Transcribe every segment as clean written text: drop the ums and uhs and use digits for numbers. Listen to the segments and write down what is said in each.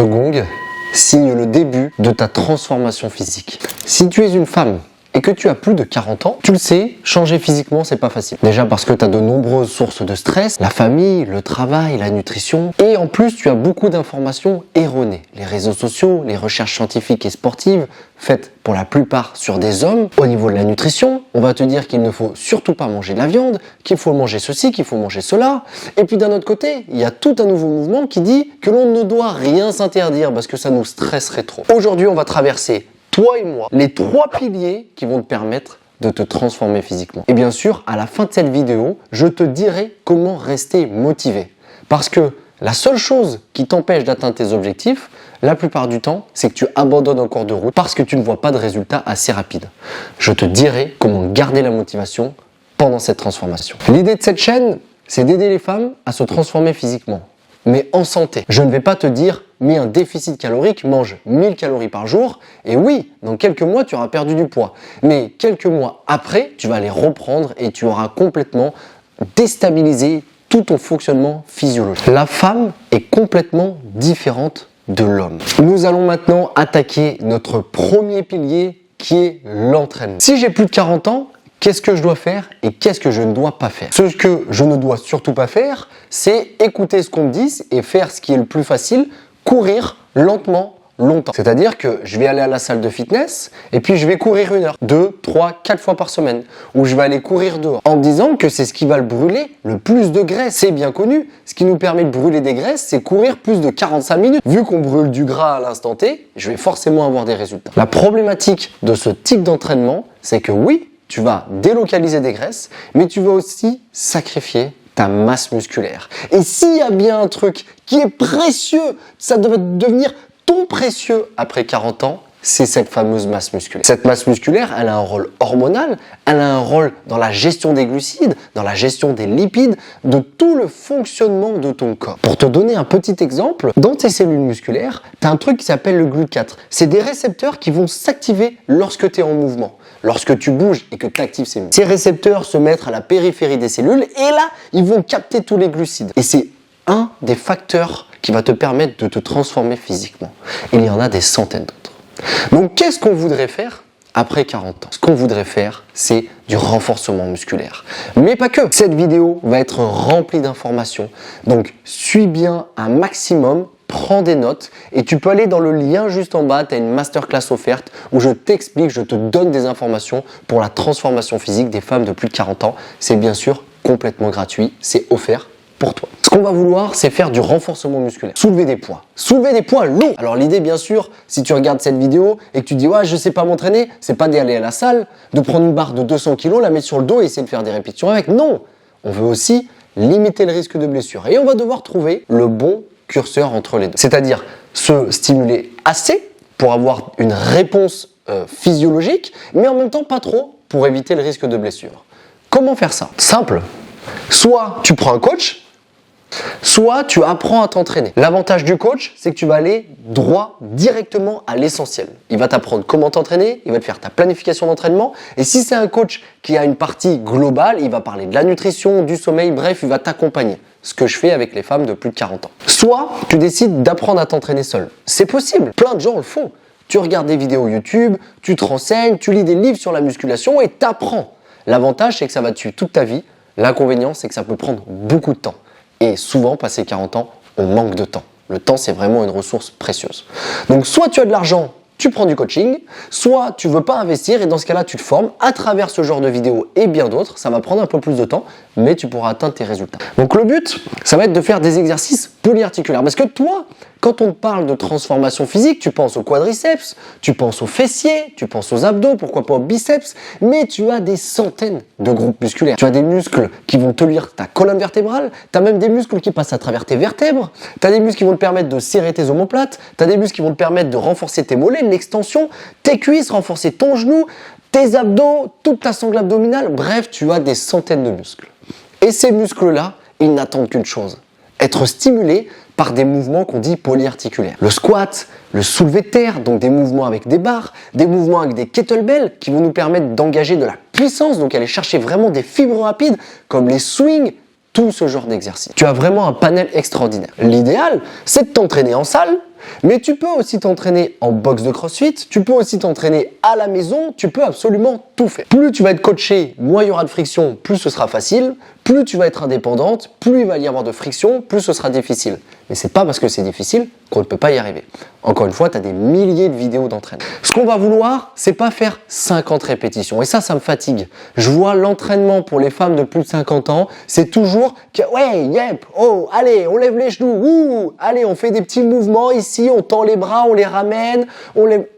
Ce gong signe le début de ta transformation physique. Si tu es une femme et que tu as plus de 40 ans, tu le sais, changer physiquement, c'est pas facile. Déjà parce que tu as de nombreuses sources de stress, la famille, le travail, la nutrition, et en plus tu as beaucoup d'informations erronées. Les réseaux sociaux, les recherches scientifiques et sportives, faites pour la plupart sur des hommes. Au niveau de la nutrition, on va te dire qu'il ne faut surtout pas manger de la viande, qu'il faut manger ceci, qu'il faut manger cela. Et puis d'un autre côté, il y a tout un nouveau mouvement qui dit que l'on ne doit rien s'interdire parce que ça nous stresserait trop. Aujourd'hui, on va traverser toi et moi, les 3 piliers qui vont te permettre de te transformer physiquement. Et bien sûr, à la fin de cette vidéo, je te dirai comment rester motivé. Parce que la seule chose qui t'empêche d'atteindre tes objectifs, la plupart du temps, c'est que tu abandonnes en cours de route parce que tu ne vois pas de résultats assez rapides. Je te dirai comment garder la motivation pendant cette transformation. L'idée de cette chaîne, c'est d'aider les femmes à se transformer physiquement, mais en santé. Je ne vais pas te dire mets un déficit calorique, mange 1000 calories par jour, et oui, dans quelques mois, tu auras perdu du poids. Mais quelques mois après, tu vas les reprendre et tu auras complètement déstabilisé tout ton fonctionnement physiologique. La femme est complètement différente de l'homme. Nous allons maintenant attaquer notre premier pilier qui est l'entraînement. Si j'ai plus de 40 ans, qu'est-ce que je dois faire et qu'est-ce que je ne dois pas faire? Ce que je ne dois surtout pas faire, c'est écouter ce qu'on me dit et faire ce qui est le plus facile, courir lentement, longtemps. C'est-à-dire que je vais aller à la salle de fitness et puis je vais courir 1 heure, 2, 3, 4 fois par semaine. Ou je vais aller courir dehors. En me disant que c'est ce qui va le brûler le plus de graisse. C'est bien connu. Ce qui nous permet de brûler des graisses, c'est courir plus de 45 minutes. Vu qu'on brûle du gras à l'instant T, je vais forcément avoir des résultats. La problématique de ce type d'entraînement, c'est que oui, tu vas délocaliser des graisses, mais tu vas aussi sacrifier ta masse musculaire. Et s'il y a bien un truc qui est précieux, ça doit devenir ton précieux après 40 ans, c'est cette fameuse masse musculaire. Cette masse musculaire, elle a un rôle hormonal, elle a un rôle dans la gestion des glucides, dans la gestion des lipides, de tout le fonctionnement de ton corps. Pour te donner un petit exemple, dans tes cellules musculaires, tu as un truc qui s'appelle le GLUT4. C'est des récepteurs qui vont s'activer lorsque tu es en mouvement. Lorsque tu bouges et que tu actives ces muscles. Ces récepteurs se mettent à la périphérie des cellules et là, ils vont capter tous les glucides. Et c'est un des facteurs qui va te permettre de te transformer physiquement. Il y en a des centaines d'autres. Donc, qu'est-ce qu'on voudrait faire après 40 ans? Ce qu'on voudrait faire, c'est du renforcement musculaire. Mais pas que. Cette vidéo va être remplie d'informations. Donc, suis bien un maximum. Prends des notes et tu peux aller dans le lien juste en bas, tu as une masterclass offerte où je t'explique, je te donne des informations pour la transformation physique des femmes de plus de 40 ans. C'est bien sûr complètement gratuit, c'est offert pour toi. Ce qu'on va vouloir, c'est faire du renforcement musculaire. Soulever des poids lourds. Alors l'idée, bien sûr, si tu regardes cette vidéo et que tu dis ouais, je sais pas m'entraîner, c'est pas d'aller à la salle, de prendre une barre de 200 kg, la mettre sur le dos et essayer de faire des répétitions avec. Non, on veut aussi limiter le risque de blessure et on va devoir trouver le bon curseur entre les deux. C'est-à-dire se stimuler assez pour avoir une réponse physiologique, mais en même temps pas trop pour éviter le risque de blessure. Comment faire ça? Simple. Soit tu prends un coach, soit tu apprends à t'entraîner. L'avantage du coach, c'est que tu vas aller droit, directement à l'essentiel. Il va t'apprendre comment t'entraîner, il va te faire ta planification d'entraînement. Et si c'est un coach qui a une partie globale, il va parler de la nutrition, du sommeil, bref, il va t'accompagner. Ce que je fais avec les femmes de plus de 40 ans. Soit tu décides d'apprendre à t'entraîner seul. C'est possible, plein de gens le font. Tu regardes des vidéos YouTube, tu te renseignes, tu lis des livres sur la musculation et t'apprends. L'avantage, c'est que ça va te suivre toute ta vie. L'inconvénient, c'est que ça peut prendre beaucoup de temps. Et souvent, passé 40 ans, on manque de temps. Le temps, c'est vraiment une ressource précieuse. Donc, soit tu as de l'argent, tu prends du coaching, soit tu veux pas investir et dans ce cas-là, tu te formes à travers ce genre de vidéos et bien d'autres. Ça va prendre un peu plus de temps, mais tu pourras atteindre tes résultats. Donc, le but, ça va être de faire des exercices polyarticulaires. Parce que toi, quand on parle de transformation physique, tu penses aux quadriceps, tu penses aux fessiers, tu penses aux abdos, pourquoi pas aux biceps, mais tu as des centaines de groupes musculaires. Tu as des muscles qui vont te lire ta colonne vertébrale, tu as même des muscles qui passent à travers tes vertèbres, tu as des muscles qui vont te permettre de serrer tes omoplates, tu as des muscles qui vont te permettre de renforcer tes mollets, l'extension, tes cuisses, renforcer ton genou, tes abdos, toute ta sangle abdominale, bref, tu as des centaines de muscles. Et ces muscles-là, ils n'attendent qu'une chose, être stimulés par des mouvements qu'on dit polyarticulaires. Le squat, le soulevé de terre, donc des mouvements avec des barres, des mouvements avec des kettlebells qui vont nous permettre d'engager de la puissance, donc aller chercher vraiment des fibres rapides, comme les swings, tout ce genre d'exercice. Tu as vraiment un panel extraordinaire. L'idéal, c'est de t'entraîner en salle, Mais tu peux aussi t'entraîner en box de CrossFit, tu peux aussi t'entraîner à la maison, tu peux absolument tout faire. Plus tu vas être coaché, moins il y aura de friction, plus ce sera facile. Plus tu vas être indépendante, plus il va y avoir de friction, plus ce sera difficile. Mais c'est pas parce que c'est difficile qu'on ne peut pas y arriver. Encore une fois, tu as des milliers de vidéos d'entraînement. Ce qu'on va vouloir, c'est pas faire 50 répétitions. Et ça me fatigue. Je vois l'entraînement pour les femmes de plus de 50 ans, c'est toujours que, ouais, yep, oh, allez, on lève les genoux, ouh, allez, on fait des petits mouvements ici, on tend les bras, on les ramène,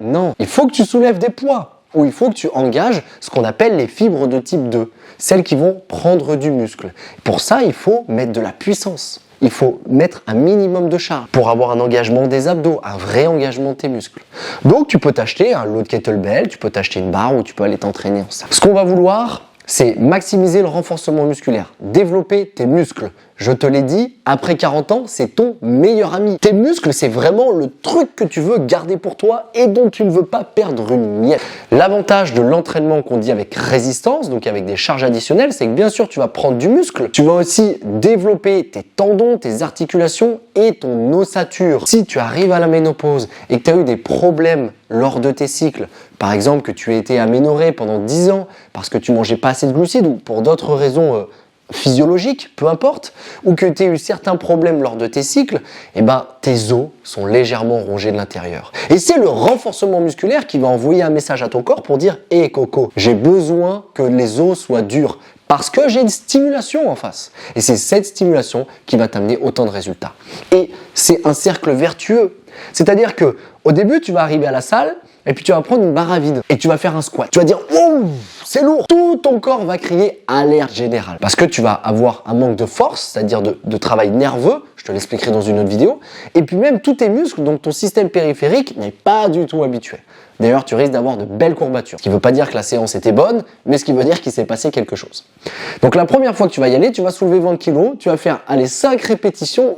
Non, il faut que tu soulèves des poids. Ou il faut que tu engages ce qu'on appelle les fibres de type 2, celles qui vont prendre du muscle. Pour ça, il faut mettre de la puissance. Il faut mettre un minimum de charge pour avoir un engagement des abdos, un vrai engagement de tes muscles. Donc, tu peux t'acheter un lot de kettlebell, tu peux t'acheter une barre ou tu peux aller t'entraîner en salle. Ce qu'on va vouloir, c'est maximiser le renforcement musculaire, développer tes muscles. Je te l'ai dit, après 40 ans, c'est ton meilleur ami. Tes muscles, c'est vraiment le truc que tu veux garder pour toi et dont tu ne veux pas perdre une miette. L'avantage de l'entraînement qu'on dit avec résistance, donc avec des charges additionnelles, c'est que bien sûr, tu vas prendre du muscle. Tu vas aussi développer tes tendons, tes articulations et ton ossature. Si tu arrives à la ménopause et que tu as eu des problèmes lors de tes cycles, par exemple que tu as été aménorrhée pendant 10 ans parce que tu mangeais pas assez de glucides ou pour d'autres raisons physiologiques, peu importe, ou que tu aies eu certains problèmes lors de tes cycles, tes os sont légèrement rongés de l'intérieur. Et c'est le renforcement musculaire qui va envoyer un message à ton corps pour dire « Hé Coco, j'ai besoin que les os soient durs parce que j'ai une stimulation en face. » Et c'est cette stimulation qui va t'amener autant de résultats. Et c'est un cercle vertueux. C'est-à-dire que au début, tu vas arriver à la salle et puis tu vas prendre une barre à vide et tu vas faire un squat. Tu vas dire « Wow, c'est lourd !» Tout ton corps va crier alerte générale parce que tu vas avoir un manque de force, c'est-à-dire de travail nerveux. Je te l'expliquerai dans une autre vidéo. Et puis même tous tes muscles, donc ton système périphérique n'est pas du tout habitué. D'ailleurs, tu risques d'avoir de belles courbatures. Ce qui ne veut pas dire que la séance était bonne, mais ce qui veut dire qu'il s'est passé quelque chose. Donc la première fois que tu vas y aller, tu vas soulever 20 kg, tu vas faire 5 répétitions,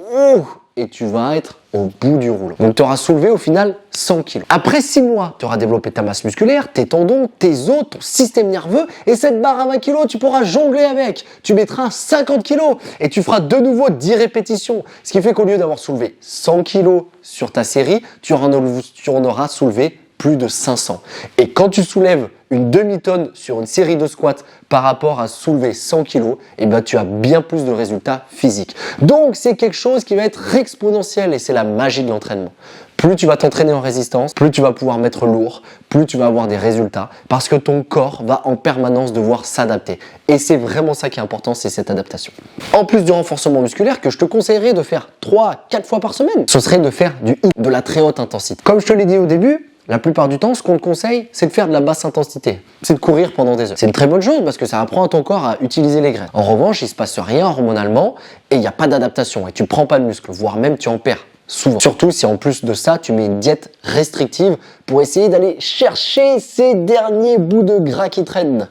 et tu vas être au bout du rouleau. Donc tu auras soulevé au final 100 kg. Après 6 mois, tu auras développé ta masse musculaire, tes tendons, tes os, ton système nerveux, et cette barre à 20 kg, tu pourras jongler avec. Tu mettras 50 kg et tu feras de nouveau 10 répétitions. Ce qui fait qu'au lieu d'avoir soulevé 100 kg sur ta série, tu en auras soulevé plus de 500. Et quand tu soulèves une demi-tonne sur une série de squats par rapport à soulever 100 kg, tu as bien plus de résultats physiques. Donc c'est quelque chose qui va être exponentiel et c'est la magie de l'entraînement. Plus tu vas t'entraîner en résistance, plus tu vas pouvoir mettre lourd, plus tu vas avoir des résultats parce que ton corps va en permanence devoir s'adapter. Et c'est vraiment ça qui est important, c'est cette adaptation. En plus du renforcement musculaire que je te conseillerais de faire 3-4 fois par semaine, ce serait de faire du HIIT, de la très haute intensité. Comme je te l'ai dit au début, la plupart du temps, ce qu'on te conseille, c'est de faire de la basse intensité. C'est de courir pendant des heures. C'est une très bonne chose parce que ça apprend à ton corps à utiliser les graines. En revanche, il ne se passe rien hormonalement et il n'y a pas d'adaptation et tu ne prends pas de muscle, voire même tu en perds souvent. Surtout si en plus de ça, tu mets une diète restrictive pour essayer d'aller chercher ces derniers bouts de gras qui traînent.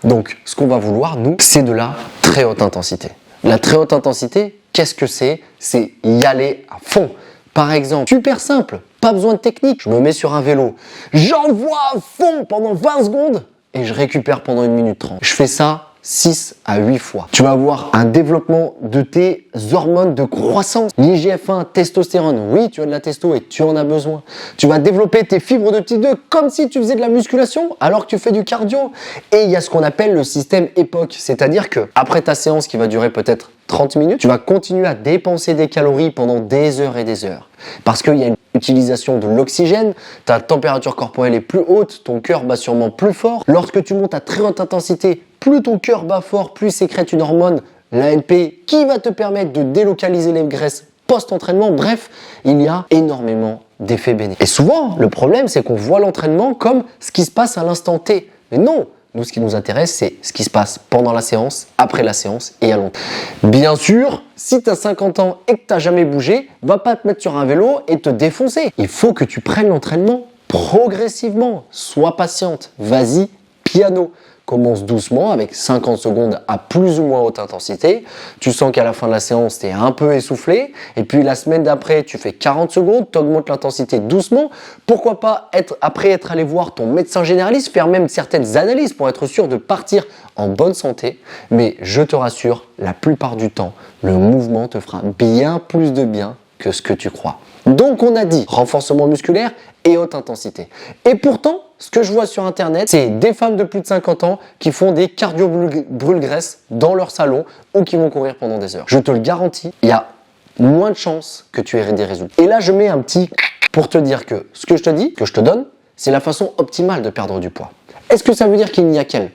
Donc, ce qu'on va vouloir, nous, c'est de la très haute intensité. La très haute intensité, qu'est-ce que c'est ? C'est y aller à fond. Par exemple, super simple, pas besoin de technique. Je me mets sur un vélo, j'envoie à fond pendant 20 secondes et je récupère pendant 1 minute 30. Je fais ça 6 à 8 fois. Tu vas avoir un développement de tes hormones de croissance, l'IGF-1, testostérone. Oui, tu as de la testo et tu en as besoin. Tu vas développer tes fibres de type 2 comme si tu faisais de la musculation alors que tu fais du cardio. Et il y a ce qu'on appelle le système EPOC, c'est-à-dire que après ta séance qui va durer peut-être 30 minutes, tu vas continuer à dépenser des calories pendant des heures et des heures. Parce qu'il y a une utilisation de l'oxygène, ta température corporelle est plus haute, ton cœur bat sûrement plus fort. Lorsque tu montes à très haute intensité, plus ton cœur bat fort, plus sécrète une hormone, l'ANP, qui va te permettre de délocaliser les graisses post-entraînement. Bref, il y a énormément d'effets bénéfiques. Et souvent, le problème, c'est qu'on voit l'entraînement comme ce qui se passe à l'instant T. Mais non! Nous, ce qui nous intéresse, c'est ce qui se passe pendant la séance, après la séance et à long terme. Bien sûr, si tu as 50 ans et que tu n'as jamais bougé, va pas te mettre sur un vélo et te défoncer. Il faut que tu prennes l'entraînement progressivement. Sois patiente, vas-y, piano. Commence doucement avec 50 secondes à plus ou moins haute intensité. Tu sens qu'à la fin de la séance, tu es un peu essoufflé. Et puis la semaine d'après, tu fais 40 secondes, tu augmentes l'intensité doucement. Pourquoi pas après être allé voir ton médecin généraliste, faire même certaines analyses pour être sûr de partir en bonne santé. Mais je te rassure, la plupart du temps, le mouvement te fera bien plus de bien que ce que tu crois. Donc on a dit renforcement musculaire et haute intensité. Et pourtant, ce que je vois sur internet, c'est des femmes de plus de 50 ans qui font des cardio brûle-graisse dans leur salon ou qui vont courir pendant des heures. Je te le garantis, il y a moins de chances que tu aies des résultats. Et là, je mets un petit pour te dire que ce que je te dis, que je te donne, c'est la façon optimale de perdre du poids. Est-ce que ça veut dire qu'il n'y a qu'elle?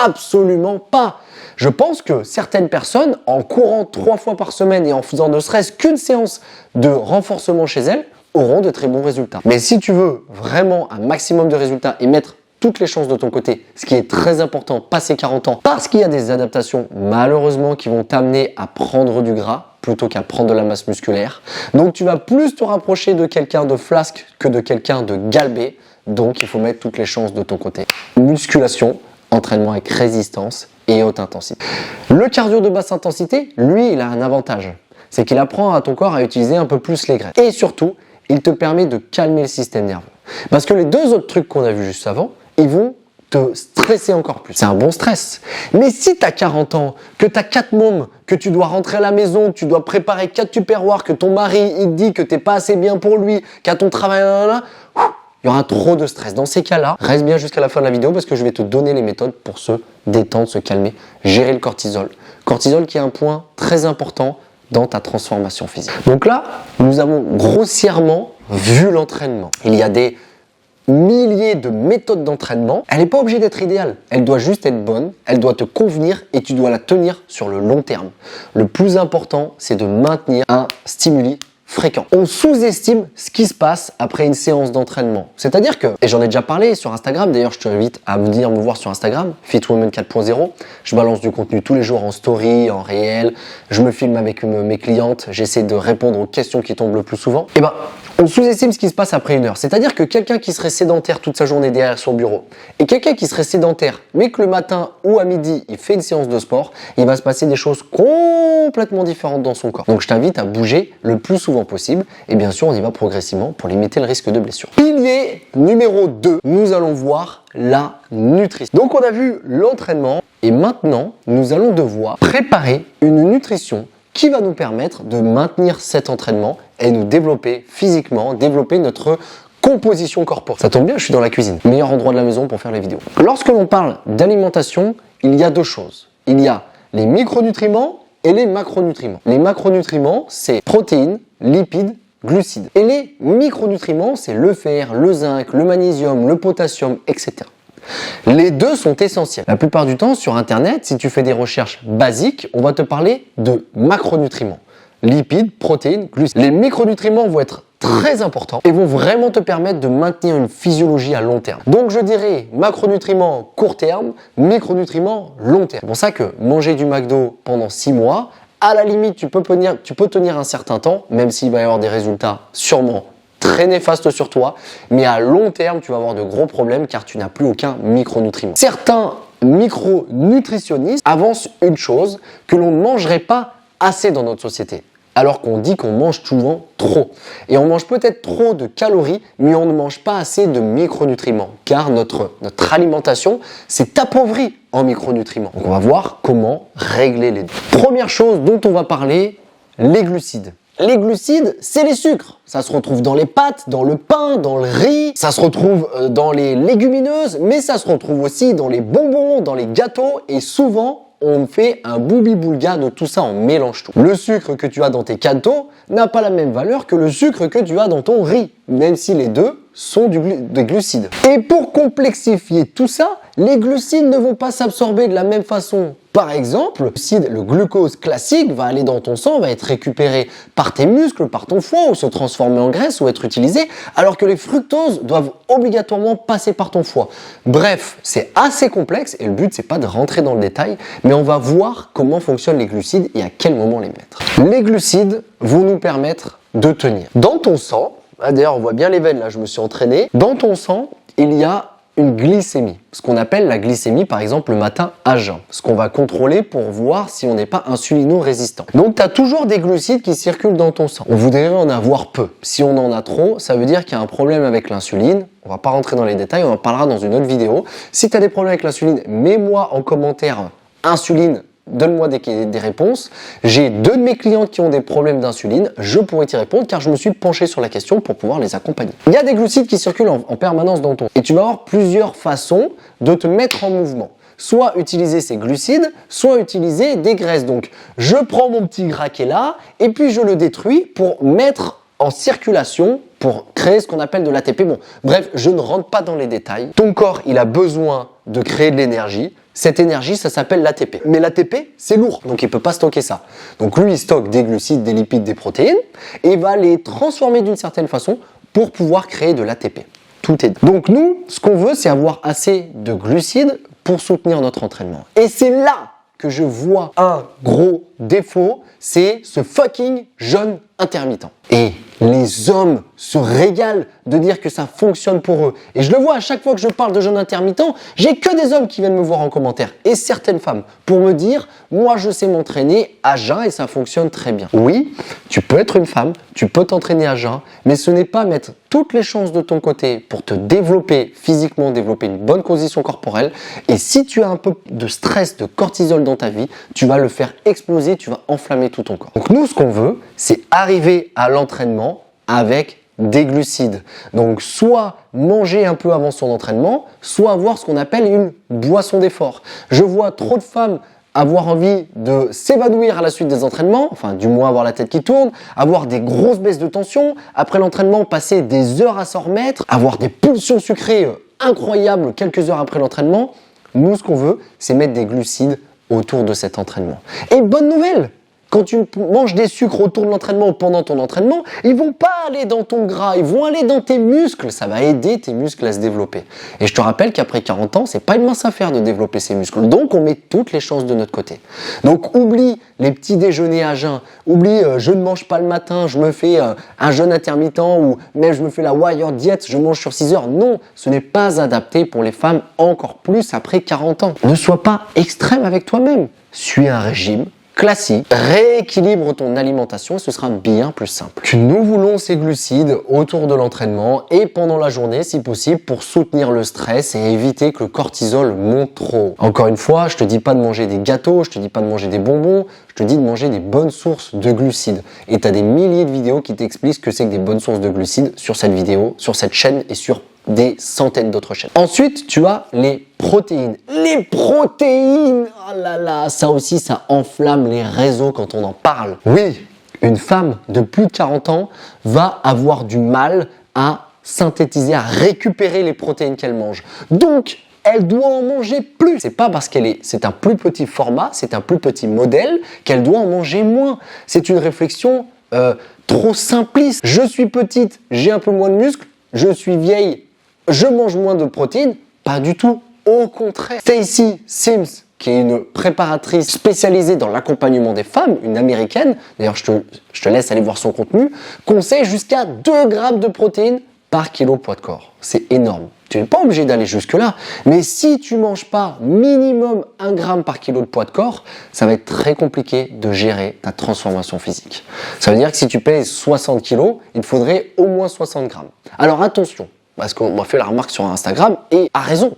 Absolument pas. Je pense que certaines personnes, en courant 3 fois par semaine et en faisant ne serait-ce qu'une séance de renforcement chez elles, auront de très bons résultats. Mais si tu veux vraiment un maximum de résultats et mettre toutes les chances de ton côté, ce qui est très important, passer 40 ans, parce qu'il y a des adaptations, malheureusement, qui vont t'amener à prendre du gras plutôt qu'à prendre de la masse musculaire. Donc tu vas plus te rapprocher de quelqu'un de flasque que de quelqu'un de galbé. Donc il faut mettre toutes les chances de ton côté. Musculation, entraînement avec résistance et haute intensité. Le cardio de basse intensité, lui, il a un avantage. C'est qu'il apprend à ton corps à utiliser un peu plus les graisses. Et surtout, il te permet de calmer le système nerveux. Parce que les deux autres trucs qu'on a vus juste avant, ils vont te stresser encore plus. C'est un bon stress. Mais si tu as 40 ans, que tu as 4 mômes, que tu dois rentrer à la maison, que tu dois préparer 4 tupperwares, que ton mari il te dit que tu n'es pas assez bien pour lui, qu'à ton travail, il y aura trop de stress. Dans ces cas-là, reste bien jusqu'à la fin de la vidéo parce que je vais te donner les méthodes pour se détendre, se calmer, gérer le cortisol. Cortisol qui est un point très important dans ta transformation physique. Donc là, nous avons grossièrement vu l'entraînement. Il y a des milliers de méthodes d'entraînement. Elle n'est pas obligée d'être idéale. Elle doit juste être bonne, elle doit te convenir et tu dois la tenir sur le long terme. Le plus important, c'est de maintenir un stimuli fréquent. On sous-estime ce qui se passe après une séance d'entraînement. C'est-à-dire que, et j'en ai déjà parlé sur Instagram, d'ailleurs je t'invite à venir me voir sur Instagram, FitWoman 4.0, je balance du contenu tous les jours en story, en réel, je me filme avec mes clientes, j'essaie de répondre aux questions qui tombent le plus souvent. Et on sous-estime ce qui se passe après une heure. C'est-à-dire que quelqu'un qui serait sédentaire toute sa journée derrière son bureau et quelqu'un qui serait sédentaire, mais que le matin ou à midi, il fait une séance de sport, il va se passer des choses complètement différentes dans son corps. Donc je t'invite à bouger le plus souvent possible et bien sûr on y va progressivement pour limiter le risque de blessure. Pilier numéro 2, nous allons voir la nutrition. Donc on a vu l'entraînement et maintenant nous allons devoir préparer une nutrition qui va nous permettre de maintenir cet entraînement et nous développer physiquement, développer notre composition corporelle. Ça tombe bien, je suis dans la cuisine. Meilleur endroit de la maison pour faire les vidéos. Lorsque l'on parle d'alimentation, il y a deux choses. Il y a les micronutriments et les macronutriments. Les macronutriments, c'est protéines, lipides, glucides. Et les micronutriments, c'est le fer, le zinc, le magnésium, le potassium, etc. Les deux sont essentiels. La plupart du temps, sur Internet, si tu fais des recherches basiques, on va te parler de macronutriments. Lipides, protéines, glucides. Les micronutriments vont être très importants et vont vraiment te permettre de maintenir une physiologie à long terme. Donc je dirais macronutriments court terme, micronutriments long terme. C'est pour ça que manger du McDo pendant 6 mois, à la limite, tu peux tenir un certain temps, même s'il va y avoir des résultats sûrement très néfastes sur toi, mais à long terme, tu vas avoir de gros problèmes car tu n'as plus aucun micronutriment. Certains micronutritionnistes avancent une chose, que l'on ne mangerait pas assez dans notre société. Alors qu'on dit qu'on mange souvent trop. Et on mange peut-être trop de calories, mais on ne mange pas assez de micronutriments, car notre alimentation s'est appauvrie en micronutriments. Donc on va voir comment régler les deux. Première chose dont on va parler, les glucides. Les glucides, c'est les sucres. Ça se retrouve dans les pâtes, dans le pain, dans le riz, ça se retrouve dans les légumineuses, mais ça se retrouve aussi dans les bonbons, dans les gâteaux, et souvent, on fait un boubi-boulga de tout ça, on mélange tout. Le sucre que tu as dans tes gâteaux n'a pas la même valeur que le sucre que tu as dans ton riz, même si les deux sont des glucides. Et pour complexifier tout ça, les glucides ne vont pas s'absorber de la même façon. Par exemple, le glucose classique va aller dans ton sang, va être récupéré par tes muscles, par ton foie, ou se transformer en graisse, ou être utilisé, alors que les fructoses doivent obligatoirement passer par ton foie. Bref, c'est assez complexe, et le but c'est pas de rentrer dans le détail, mais on va voir comment fonctionnent les glucides et à quel moment les mettre. Les glucides vont nous permettre de tenir. Dans ton sang, d'ailleurs on voit bien les veines là, je me suis entraîné, dans ton sang, il y a une glycémie, ce qu'on appelle la glycémie par exemple le matin à jeun, ce qu'on va contrôler pour voir si on n'est pas insulino-résistant. Donc tu as toujours des glucides qui circulent dans ton sang. On voudrait en avoir peu. Si on en a trop, ça veut dire qu'il y a un problème avec l'insuline. On va pas rentrer dans les détails, on en parlera dans une autre vidéo. Si tu as des problèmes avec l'insuline, mets-moi en commentaire insuline donne-moi des réponses. J'ai 2 de mes clientes qui ont des problèmes d'insuline, je pourrais t'y répondre car je me suis penché sur la question pour pouvoir les accompagner. Il y a des glucides qui circulent en permanence dans ton corps et tu vas avoir plusieurs façons de te mettre en mouvement. Soit utiliser ces glucides, soit utiliser des graisses. Donc, je prends mon petit gras qui est là et puis je le détruis pour mettre en circulation pour créer ce qu'on appelle de l'ATP. Bon, bref, je ne rentre pas dans les détails. Ton corps, il a besoin de créer de l'énergie. Cette énergie, ça s'appelle l'ATP. Mais l'ATP, c'est lourd, donc il ne peut pas stocker ça. Donc lui, il stocke des glucides, des lipides, des protéines, et il va les transformer d'une certaine façon pour pouvoir créer de l'ATP. Tout est. Donc nous, ce qu'on veut, c'est avoir assez de glucides pour soutenir notre entraînement. Et c'est là que je vois un gros défaut, c'est ce fucking jeûne intermittent. Et les hommes se régalent de dire que ça fonctionne pour eux. Et je le vois à chaque fois que je parle de jeûne intermittent, j'ai que des hommes qui viennent me voir en commentaire et certaines femmes pour me dire « moi je sais m'entraîner à jeun et ça fonctionne très bien ». Oui, tu peux être une femme, tu peux t'entraîner à jeun, mais ce n'est pas mettre toutes les chances de ton côté pour te développer physiquement, développer une bonne condition corporelle. Et si tu as un peu de stress, de cortisol dans ta vie, tu vas le faire exploser, tu vas enflammer tout ton corps. Donc nous, ce qu'on veut, c'est arriver à l'entraînement avec des glucides. Donc soit manger un peu avant son entraînement, soit avoir ce qu'on appelle une boisson d'effort. Je vois trop de femmes avoir envie de s'évanouir à la suite des entraînements, enfin du moins avoir la tête qui tourne, avoir des grosses baisses de tension, après l'entraînement passer des heures à s'en remettre, avoir des pulsions sucrées incroyables quelques heures après l'entraînement. Nous, ce qu'on veut, c'est mettre des glucides autour de cet entraînement. Et bonne nouvelle, quand tu manges des sucres autour de l'entraînement ou pendant ton entraînement, ils vont pas aller dans ton gras, ils vont aller dans tes muscles. Ça va aider tes muscles à se développer. Et je te rappelle qu'après 40 ans, c'est pas une mince affaire de développer ses muscles. Donc, on met toutes les chances de notre côté. Donc, oublie les petits déjeuners à jeun. Oublie, je ne mange pas le matin, je me fais un jeûne intermittent ou même je me fais la warrior diet, je mange sur 6 heures. Non, ce n'est pas adapté pour les femmes, encore plus après 40 ans. Ne sois pas extrême avec toi-même. Suis un régime classique, rééquilibre ton alimentation et ce sera bien plus simple. Nous voulons ces glucides autour de l'entraînement et pendant la journée si possible pour soutenir le stress et éviter que le cortisol monte trop. Encore une fois, je te dis pas de manger des gâteaux, je te dis pas de manger des bonbons, je te dis de manger des bonnes sources de glucides. Et tu as des milliers de vidéos qui t'expliquent ce que c'est que des bonnes sources de glucides sur cette vidéo, sur cette chaîne et sur des centaines d'autres chaînes. Ensuite, tu as les protéines. Les protéines, oh là là, ça aussi, ça enflamme les réseaux quand on en parle. Oui, une femme de plus de 40 ans va avoir du mal à synthétiser, à récupérer les protéines qu'elle mange. Donc, elle doit en manger plus. C'est pas parce c'est un plus petit format, c'est un plus petit modèle qu'elle doit en manger moins. C'est une réflexion trop simpliste. Je suis petite, j'ai un peu moins de muscles. Je suis vieille, je mange moins de protéines. Pas du tout. Au contraire. Stacy Sims, qui est une préparatrice spécialisée dans l'accompagnement des femmes, une américaine, d'ailleurs je te laisse aller voir son contenu, conseille jusqu'à 2 grammes de protéines par kilo poids de corps. C'est énorme. Tu n'es pas obligé d'aller jusque-là, mais si tu ne manges pas minimum 1 gramme par kilo de poids de corps, ça va être très compliqué de gérer ta transformation physique. Ça veut dire que si tu pèses 60 kilos, il te faudrait au moins 60 grammes. Alors attention, parce qu'on m'a fait la remarque sur Instagram et a raison.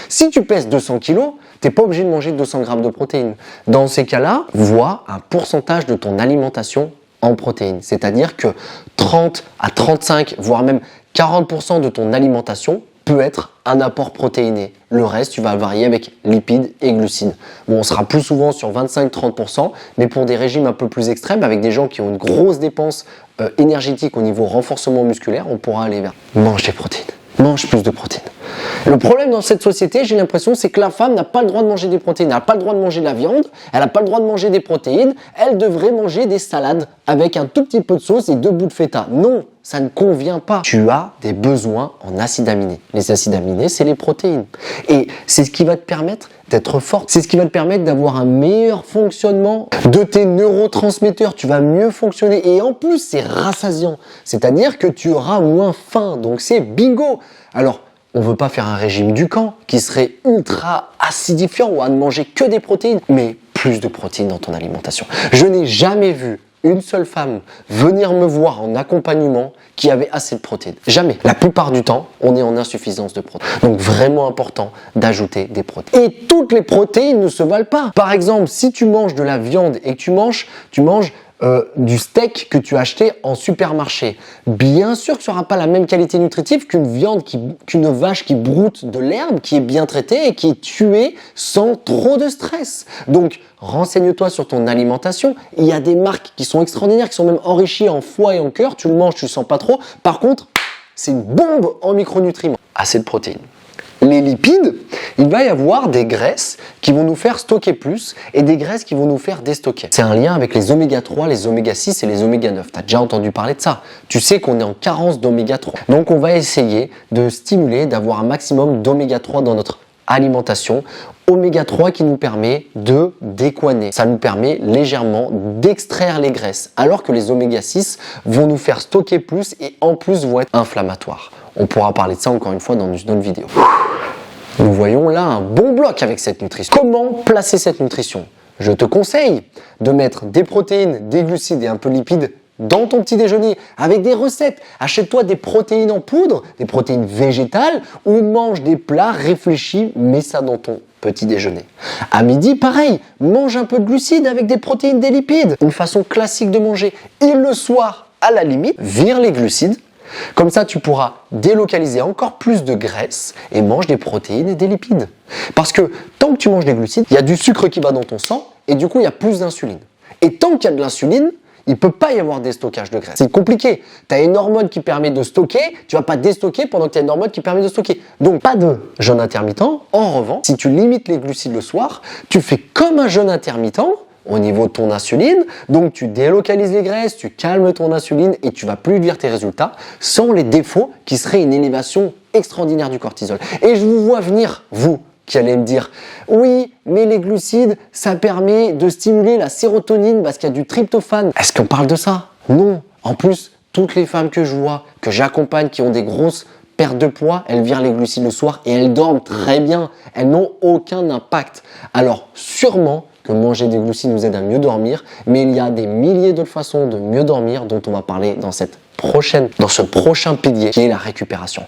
Si tu pèses 200 kilos, tu n'es pas obligé de manger 200 grammes de protéines. Dans ces cas-là, vois un pourcentage de ton alimentation en protéines. C'est-à-dire que 30 à 35, voire même 40% de ton alimentation peut être un apport protéiné. Le reste, tu vas le varier avec lipides et glucides. Bon, on sera plus souvent sur 25-30%, mais pour des régimes un peu plus extrêmes, avec des gens qui ont une grosse dépense énergétique au niveau renforcement musculaire, on pourra aller vers mange des protéines. Mange plus de protéines. Le problème dans cette société, j'ai l'impression, c'est que la femme n'a pas le droit de manger des protéines, elle n'a pas le droit de manger de la viande, elle n'a pas le droit de manger des protéines, elle devrait manger des salades avec un tout petit peu de sauce et 2 bouts de feta. Non, ça ne convient pas. Tu as des besoins en acides aminés. Les acides aminés, c'est les protéines. Et c'est ce qui va te permettre d'être forte. C'est ce qui va te permettre d'avoir un meilleur fonctionnement de tes neurotransmetteurs. Tu vas mieux fonctionner. Et en plus, c'est rassasiant. C'est-à-dire que tu auras moins faim. Donc c'est bingo. Alors, on ne veut pas faire un régime du camp qui serait ultra acidifiant ou à ne manger que des protéines, mais plus de protéines dans ton alimentation. Je n'ai jamais vu une seule femme venir me voir en accompagnement qui avait assez de protéines. Jamais. La plupart du temps, on est en insuffisance de protéines. Donc vraiment important d'ajouter des protéines. Et toutes les protéines ne se valent pas. Par exemple, si tu manges de la viande et que tu manges du steak que tu as acheté en supermarché. Bien sûr que ce n'aura pas la même qualité nutritive qu'une vache qui broute de l'herbe, qui est bien traitée et qui est tuée sans trop de stress. Donc, renseigne-toi sur ton alimentation. Il y a des marques qui sont extraordinaires, qui sont même enrichies en foie et en cœur. Tu le manges, tu le sens pas trop. Par contre, c'est une bombe en micronutriments. Assez de protéines. Les lipides, il va y avoir des graisses qui vont nous faire stocker plus et des graisses qui vont nous faire déstocker. C'est un lien avec les oméga 3, les oméga 6 et les oméga 9. Tu as déjà entendu parler de ça. Tu sais qu'on est en carence d'oméga 3. Donc on va essayer de stimuler, d'avoir un maximum d'oméga 3 dans notre alimentation. Oméga 3 qui nous permet de décoiner. Ça nous permet légèrement d'extraire les graisses, alors que les oméga 6 vont nous faire stocker plus et en plus vont être inflammatoires. On pourra parler de ça encore une fois dans une autre vidéo. Nous voyons là un bon bloc avec cette nutrition. Comment placer cette nutrition? Je te conseille de mettre des protéines, des glucides et un peu de lipides dans ton petit déjeuner avec des recettes. Achète-toi des protéines en poudre, des protéines végétales ou mange des plats réfléchis, mets ça dans ton petit déjeuner. À midi, pareil, mange un peu de glucides avec des protéines, des lipides. Une façon classique de manger. Et le soir, à la limite, vire les glucides. Comme ça, tu pourras délocaliser encore plus de graisse et mange des protéines et des lipides. Parce que tant que tu manges des glucides, il y a du sucre qui va dans ton sang et du coup, il y a plus d'insuline. Et tant qu'il y a de l'insuline, il ne peut pas y avoir des stockages de graisse. C'est compliqué. Tu as une hormone qui permet de stocker, tu ne vas pas déstocker pendant que tu as une hormone qui permet de stocker. Donc, pas de jeûne intermittent. En revanche, si tu limites les glucides le soir, tu fais comme un jeûne intermittent au niveau de ton insuline, donc tu délocalises les graisses, tu calmes ton insuline et tu vas plus lire tes résultats sans les défauts qui seraient une élévation extraordinaire du cortisol. Et je vous vois venir, vous, qui allez me dire « Oui, mais les glucides, ça permet de stimuler la sérotonine parce qu'il y a du tryptophane. » Est-ce qu'on parle de ça? Non. En plus, toutes les femmes que je vois, que j'accompagne, qui ont des grosses pertes de poids, elles virent les glucides le soir et elles dorment très bien. Elles n'ont aucun impact. Alors, sûrement que manger des glucides nous aide à mieux dormir, mais il y a des milliers d'autres façons de mieux dormir dont on va parler dans ce prochain pilier qui est la récupération.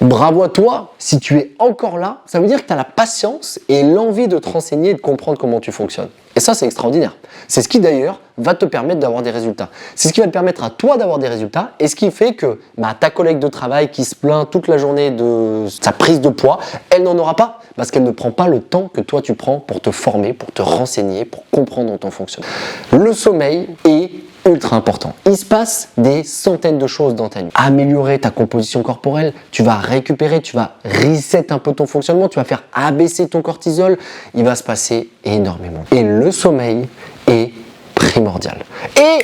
Bravo à toi, si tu es encore là, ça veut dire que tu as la patience et l'envie de te renseigner et de comprendre comment tu fonctionnes. Et ça, c'est extraordinaire. C'est ce qui d'ailleurs va te permettre d'avoir des résultats. C'est ce qui va te permettre à toi d'avoir des résultats et ce qui fait que ta collègue de travail qui se plaint toute la journée de sa prise de poids, elle n'en aura pas parce qu'elle ne prend pas le temps que toi tu prends pour te former, pour te renseigner, pour comprendre ton fonctionnement. Le sommeil est ultra important. Il se passe des centaines de choses dans ta nuit. Améliorer ta composition corporelle, tu vas récupérer, tu vas reset un peu ton fonctionnement, tu vas faire abaisser ton cortisol, il va se passer énormément. Et le sommeil est primordial. Et,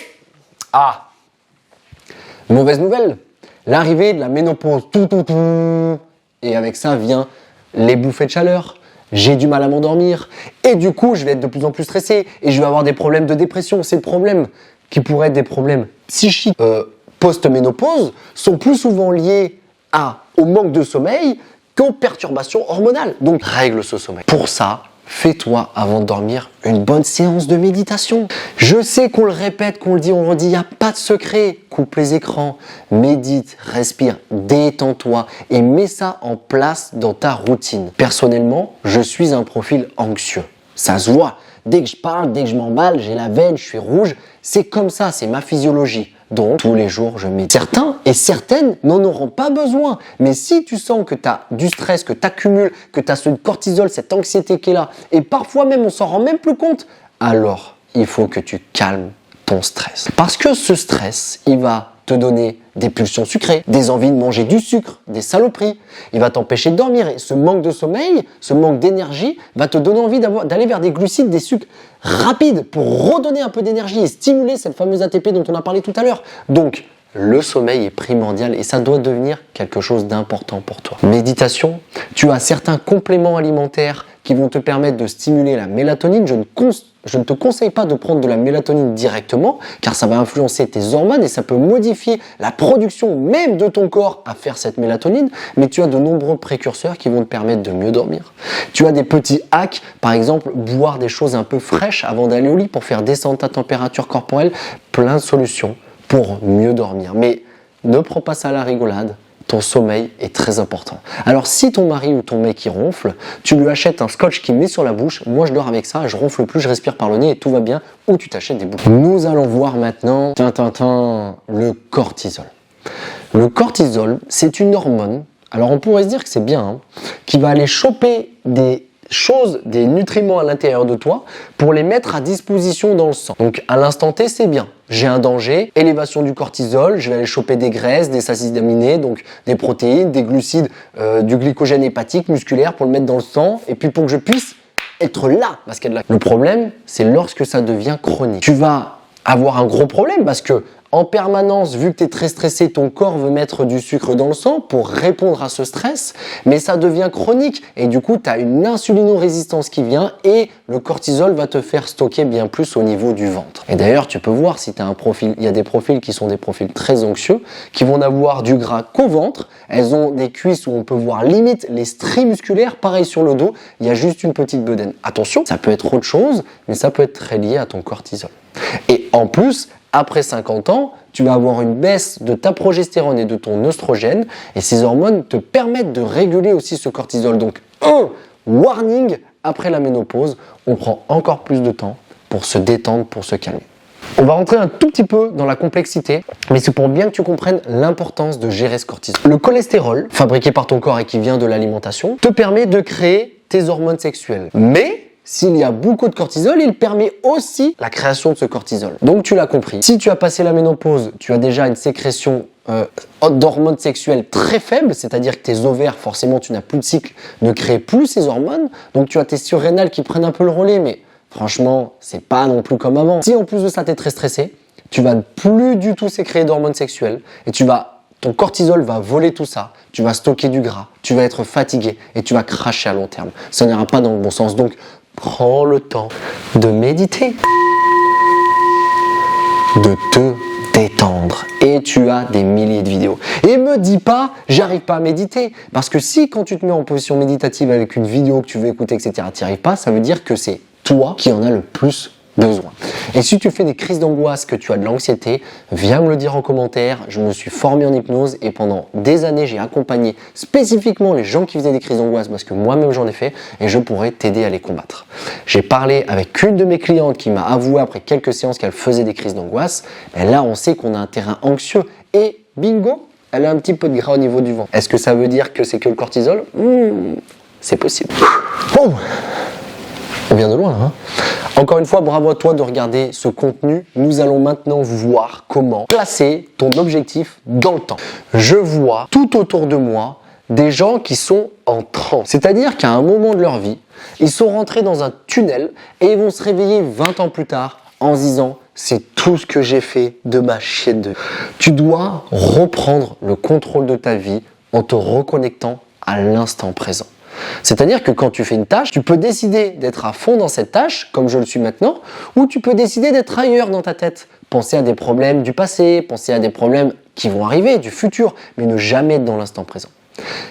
mauvaise nouvelle, l'arrivée de la ménopause, et avec ça vient les bouffées de chaleur. J'ai du mal à m'endormir et du coup je vais être de plus en plus stressé et je vais avoir des problèmes de dépression. Ces problèmes qui pourraient être des problèmes psychiques post-ménopause sont plus souvent liés au manque de sommeil qu'aux perturbations hormonales. Donc règle ce sommeil. Pour ça, fais-toi avant de dormir une bonne séance de méditation. Je sais qu'on le répète, qu'on le dit, on le redit, il n'y a pas de secret. Coupe les écrans, médite, respire, détends-toi et mets ça en place dans ta routine. Personnellement, je suis un profil anxieux. Ça se voit. Dès que je parle, dès que je m'emballe, j'ai la veine, je suis rouge. C'est comme ça, c'est ma physiologie. Donc, tous les jours, je médite. Certains et certaines n'en auront pas besoin. Mais si tu sens que tu as du stress, que tu accumules, que tu as ce cortisol, cette anxiété qui est là, et parfois même, on s'en rend même plus compte, alors il faut que tu calmes ton stress. Parce que ce stress, il va te donner des pulsions sucrées, des envies de manger du sucre, des saloperies. Il va t'empêcher de dormir. Et ce manque de sommeil, ce manque d'énergie va te donner envie d'aller vers des glucides, des sucres rapides pour redonner un peu d'énergie et stimuler cette fameuse ATP dont on a parlé tout à l'heure. Donc, le sommeil est primordial et ça doit devenir quelque chose d'important pour toi. Méditation, tu as certains compléments alimentaires qui vont te permettre de stimuler la mélatonine. je ne te conseille pas de prendre de la mélatonine directement, car ça va influencer tes hormones et ça peut modifier la production même de ton corps à faire cette mélatonine, mais tu as de nombreux précurseurs qui vont te permettre de mieux dormir. Tu as des petits hacks, par exemple, boire des choses un peu fraîches avant d'aller au lit pour faire descendre ta température corporelle, plein de solutions pour mieux dormir. Mais ne prends pas ça à la rigolade. Ton sommeil est très important. Alors si ton mari ou ton mec il ronfle, tu lui achètes un scotch qu'il met sur la bouche. Moi je dors avec ça, je ronfle plus, je respire par le nez et tout va bien. Ou tu t'achètes des boucles. Nous allons voir maintenant le cortisol. Le cortisol, c'est une hormone, alors on pourrait se dire que c'est bien, qui va aller choper des choses, des nutriments à l'intérieur de toi pour les mettre à disposition dans le sang. Donc à l'instant T, c'est bien. J'ai un danger, élévation du cortisol, je vais aller choper des graisses, des acides aminés, donc des protéines, des glucides, du glycogène hépatique, musculaire pour le mettre dans le sang et puis pour que je puisse être là. Parce qu'il y a de la... Le problème, c'est lorsque ça devient chronique. Tu vas avoir un gros problème parce que en permanence, vu que tu es très stressé, ton corps veut mettre du sucre dans le sang pour répondre à ce stress, mais ça devient chronique et du coup, tu as une insulino-résistance qui vient et le cortisol va te faire stocker bien plus au niveau du ventre. Et d'ailleurs, tu peux voir si tu as un profil, il y a des profils qui sont des profils très anxieux, qui vont n'avoir du gras qu'au ventre, elles ont des cuisses où on peut voir limite les stries musculaires, pareil sur le dos, il y a juste une petite bedaine. Attention, ça peut être autre chose, mais ça peut être très lié à ton cortisol. Et en plus, après 50 ans, tu vas avoir une baisse de ta progestérone et de ton œstrogène et ces hormones te permettent de réguler aussi ce cortisol. Donc, warning, après la ménopause, on prend encore plus de temps pour se détendre, pour se calmer. On va rentrer un tout petit peu dans la complexité, mais c'est pour bien que tu comprennes l'importance de gérer ce cortisol. Le cholestérol, fabriqué par ton corps et qui vient de l'alimentation, te permet de créer tes hormones sexuelles. Mais s'il y a beaucoup de cortisol, il permet aussi la création de ce cortisol. Donc tu l'as compris, si tu as passé la ménopause, tu as déjà une sécrétion d'hormones sexuelles très faible, c'est-à-dire que tes ovaires, forcément tu n'as plus de cycle, ne créent plus ces hormones, donc tu as tes surrénales qui prennent un peu le relais, mais franchement, c'est pas non plus comme avant. Si en plus de ça, tu es très stressé, tu vas plus du tout sécréer d'hormones sexuelles et ton cortisol va voler tout ça, tu vas stocker du gras, tu vas être fatigué et tu vas cracher à long terme. Ça n'ira pas dans le bon sens. Donc, prends le temps de méditer, de te détendre. Et tu as des milliers de vidéos. Et me dis pas, j'arrive pas à méditer. Parce que si quand tu te mets en position méditative avec une vidéo que tu veux écouter, etc., tu n'y arrives pas, ça veut dire que c'est toi qui en as le plus besoin. Et si tu fais des crises d'angoisse, que tu as de l'anxiété, viens me le dire en commentaire. Je me suis formé en hypnose et pendant des années, j'ai accompagné spécifiquement les gens qui faisaient des crises d'angoisse parce que moi-même j'en ai fait et je pourrais t'aider à les combattre. J'ai parlé avec une de mes clientes qui m'a avoué après quelques séances qu'elle faisait des crises d'angoisse. Et là, on sait qu'on a un terrain anxieux et bingo, elle a un petit peu de gras au niveau du ventre. Est-ce que ça veut dire que c'est que le cortisol ? C'est possible. Bon, on vient de loin là, Encore une fois, bravo à toi de regarder ce contenu. Nous allons maintenant voir comment placer ton objectif dans le temps. Je vois tout autour de moi des gens qui sont en transe. C'est-à-dire qu'à un moment de leur vie, ils sont rentrés dans un tunnel et ils vont se réveiller 20 ans plus tard en se disant « c'est tout ce que j'ai fait de ma chienne de vie ». Tu dois reprendre le contrôle de ta vie en te reconnectant à l'instant présent. C'est-à-dire que quand tu fais une tâche, tu peux décider d'être à fond dans cette tâche, comme je le suis maintenant, ou tu peux décider d'être ailleurs dans ta tête. Penser à des problèmes du passé, penser à des problèmes qui vont arriver, du futur, mais ne jamais être dans l'instant présent.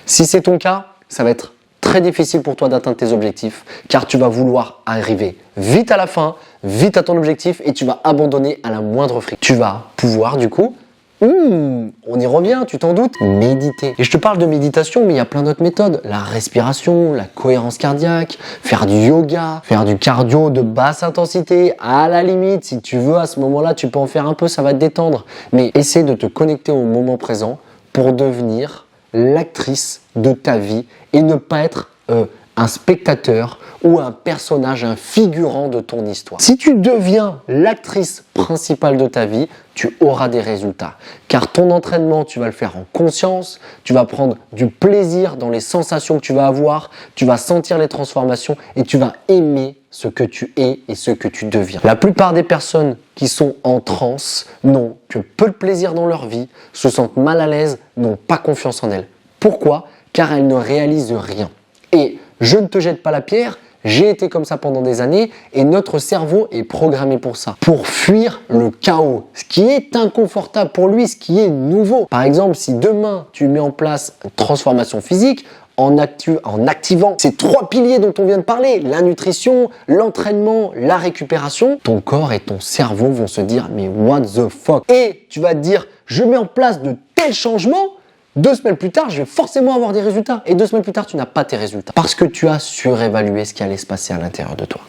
Si c'est ton cas, ça va être très difficile pour toi d'atteindre tes objectifs, car tu vas vouloir arriver vite à la fin, vite à ton objectif, et tu vas abandonner à la moindre friction. Tu vas pouvoir du coup on y revient, tu t'en doutes, méditer. Et je te parle de méditation, mais il y a plein d'autres méthodes. La respiration, la cohérence cardiaque, faire du yoga, faire du cardio de basse intensité. À la limite, si tu veux, à ce moment-là, tu peux en faire un peu, ça va te détendre. Mais essaie de te connecter au moment présent pour devenir l'actrice de ta vie et ne pas être un spectateur ou un personnage, un figurant de ton histoire. Si tu deviens l'actrice principale de ta vie, tu auras des résultats. Car ton entraînement, tu vas le faire en conscience, tu vas prendre du plaisir dans les sensations que tu vas avoir, tu vas sentir les transformations et tu vas aimer ce que tu es et ce que tu deviens. La plupart des personnes qui sont en transe n'ont que peu de plaisir dans leur vie, se sentent mal à l'aise, n'ont pas confiance en elles. Pourquoi ? Car elles ne réalisent rien. Et je ne te jette pas la pierre, j'ai été comme ça pendant des années et notre cerveau est programmé pour ça, pour fuir le chaos, ce qui est inconfortable pour lui, ce qui est nouveau. Par exemple, si demain tu mets en place une transformation physique, en activant ces 3 piliers dont on vient de parler, la nutrition, l'entraînement, la récupération, ton corps et ton cerveau vont se dire mais what the fuck? Et tu vas te dire je mets en place de tels changements, 2 semaines plus tard, je vais forcément avoir des résultats. Et 2 semaines plus tard, tu n'as pas tes résultats. Parce que tu as surévalué ce qui allait se passer à l'intérieur de toi.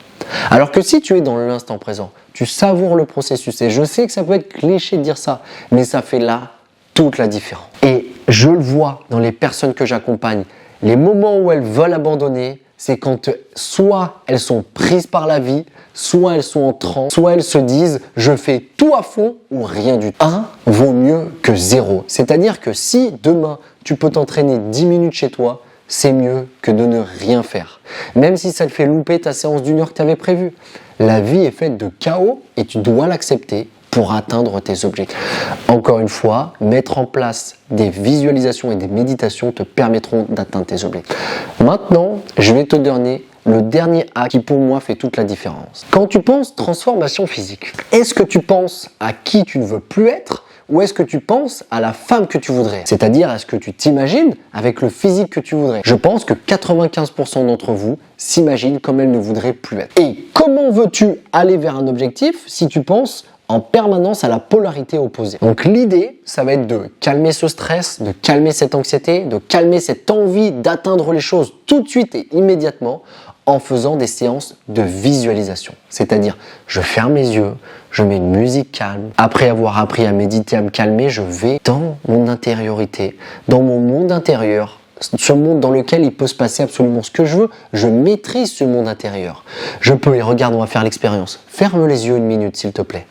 Alors que si tu es dans l'instant présent, tu savoures le processus. Et je sais que ça peut être cliché de dire ça, mais ça fait là toute la différence. Et je le vois dans les personnes que j'accompagne. Les moments où elles veulent abandonner, c'est quand soit elles sont prises par la vie, soit elles sont en transe, soit elles se disent « je fais tout à fond ou rien du tout ». 1 vaut mieux que 0. C'est-à-dire que si demain tu peux t'entraîner 10 minutes chez toi, c'est mieux que de ne rien faire. Même si ça te fait louper ta séance d'1 heure que tu avais prévue. La vie est faite de chaos et tu dois l'accepter pour atteindre tes objectifs. Encore une fois, mettre en place des visualisations et des méditations te permettront d'atteindre tes objectifs. Maintenant, je vais te donner le dernier hack qui pour moi fait toute la différence. Quand tu penses transformation physique, est-ce que tu penses à qui tu ne veux plus être ou est-ce que tu penses à la femme que tu voudrais? C'est-à-dire, est-ce que tu t'imagines avec le physique que tu voudrais? Je pense que 95% d'entre vous s'imaginent comme elles ne voudraient plus être. Et comment veux-tu aller vers un objectif si tu penses en permanence à la polarité opposée? Donc l'idée, ça va être de calmer ce stress, de calmer cette anxiété, de calmer cette envie d'atteindre les choses tout de suite et immédiatement en faisant des séances de visualisation. C'est-à-dire, je ferme les yeux, je mets une musique calme. Après avoir appris à méditer, à me calmer, je vais dans mon intériorité, dans mon monde intérieur, ce monde dans lequel il peut se passer absolument ce que je veux. Je maîtrise ce monde intérieur. Je peux, et regarde, on va faire l'expérience. Ferme les yeux 1 minute, s'il te plaît.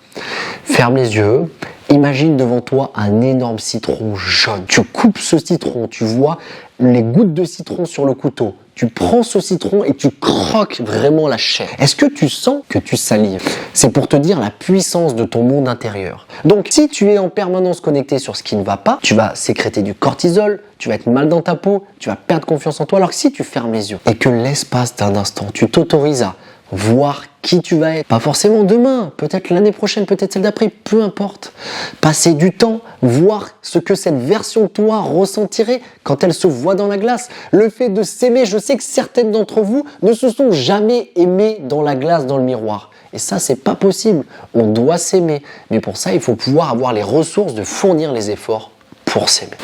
Ferme les yeux. Imagine devant toi un énorme citron jaune. Tu coupes ce citron, tu vois les gouttes de citron sur le couteau. Tu prends ce citron et tu croques vraiment la chair. Est-ce que tu sens que tu salives? C'est pour te dire la puissance de ton monde intérieur. Donc, si tu es en permanence connecté sur ce qui ne va pas, tu vas sécréter du cortisol, tu vas être mal dans ta peau, tu vas perdre confiance en toi. Alors que si tu fermes les yeux et que l'espace d'un instant, tu t'autorises à voir qui tu vas être, pas forcément demain, peut-être l'année prochaine, peut-être celle d'après, peu importe. Passer du temps, voir ce que cette version de toi ressentirait quand elle se voit dans la glace. Le fait de s'aimer, je sais que certaines d'entre vous ne se sont jamais aimées dans la glace, dans le miroir. Et ça, c'est pas possible. On doit s'aimer. Mais pour ça, il faut pouvoir avoir les ressources de fournir les efforts pour s'aimer.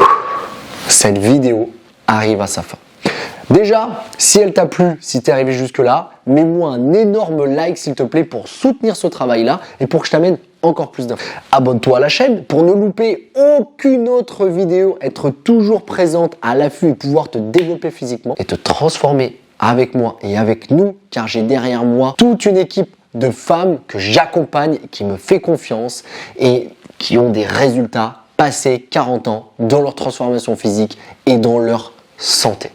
Cette vidéo arrive à sa fin. Déjà, si elle t'a plu, si t'es arrivé jusque-là, mets-moi un énorme like s'il te plaît pour soutenir ce travail-là et pour que je t'amène encore plus d'infos. Abonne-toi à la chaîne pour ne louper aucune autre vidéo, être toujours présente à l'affût et pouvoir te développer physiquement et te transformer avec moi et avec nous, car j'ai derrière moi toute une équipe de femmes que j'accompagne, qui me fait confiance et qui ont des résultats passés 40 ans dans leur transformation physique et dans leur santé.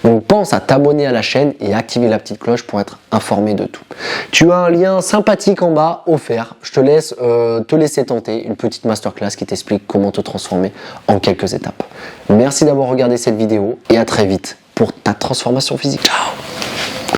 Donc pense à t'abonner à la chaîne et activer la petite cloche pour être informé de tout. Tu as un lien sympathique en bas offert. Je te laisse te laisser tenter une petite masterclass qui t'explique comment te transformer en quelques étapes. Merci d'avoir regardé cette vidéo et à très vite pour ta transformation physique. Ciao!